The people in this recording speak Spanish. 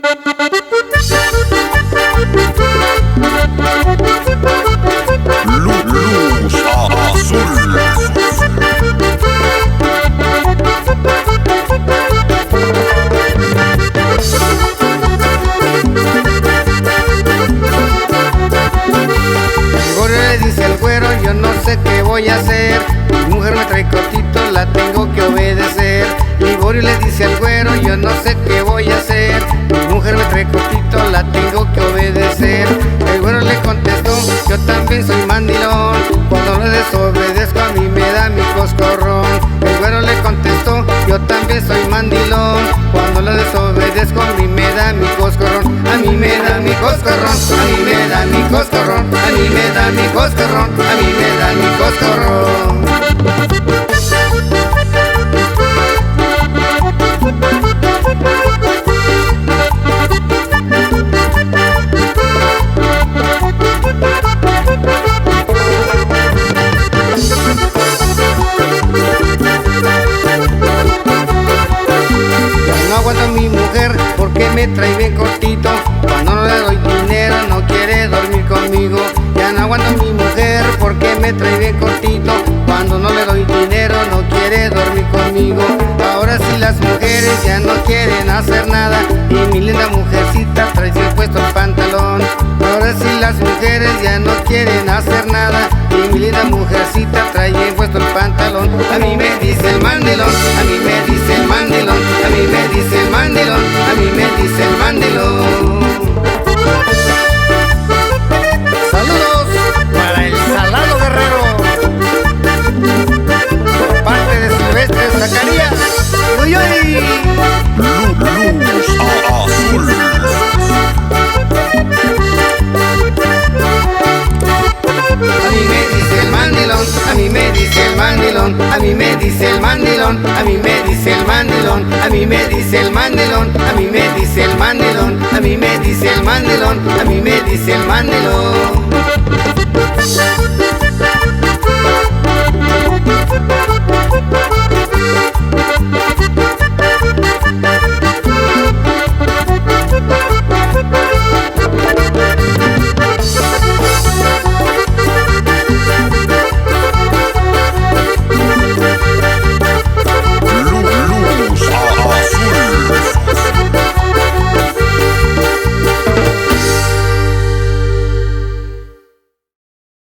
Luz azul. Le dice el güero, yo no sé qué voy a hacer. Mi mujer me trae cortito, la tengo que obedecer. Liborio le dice al güero, yo no sé qué voy a hacer. Mi mujer me trae cortito, la tengo que obedecer. El güero le contestó, yo también soy mandilón. Cuando le desobedezco a mí me da mi coscorrón. El güero le contestó, yo también soy mandilón. Cuando le desobedezco a mí me da mi coscorrón. A mí me da mi coscorrón, a mí me da mi coscorrón, a mí me da mi coscorrón, a mí me da mi coscorrón. No aguanto a mi mujer porque me trae bien cortito. Cuando no le doy dinero no quiere dormir conmigo. Ya no aguanto a mi mujer porque me trae bien cortito. Cuando no le doy dinero no quiere dormir conmigo. Ahora sí las mujeres ya no quieren hacer nada y mi linda mujercita trae bien puesto el pantalón. Ahora sí las mujeres ya no quieren hacer nada y mi linda mujercita trae bien puesto el pantalón. A mí me dice el mandilón, a mí me dice el mandilón, a mí me dice el mandilón, a mí me dice el mandilón. Saludos para el Salado Guerrero por parte de Silvestre Zacarías. ¡Uy, uy! Luz azul. A mí me dice el mandilón, a mí me dice el mandilón, a mí me dice el mandilón, a mí me dice el mandilón, a mí me dice el mandilón, a mí me dice el mandilón, a mí me dice el mandilón, a mí me dice el mandilón.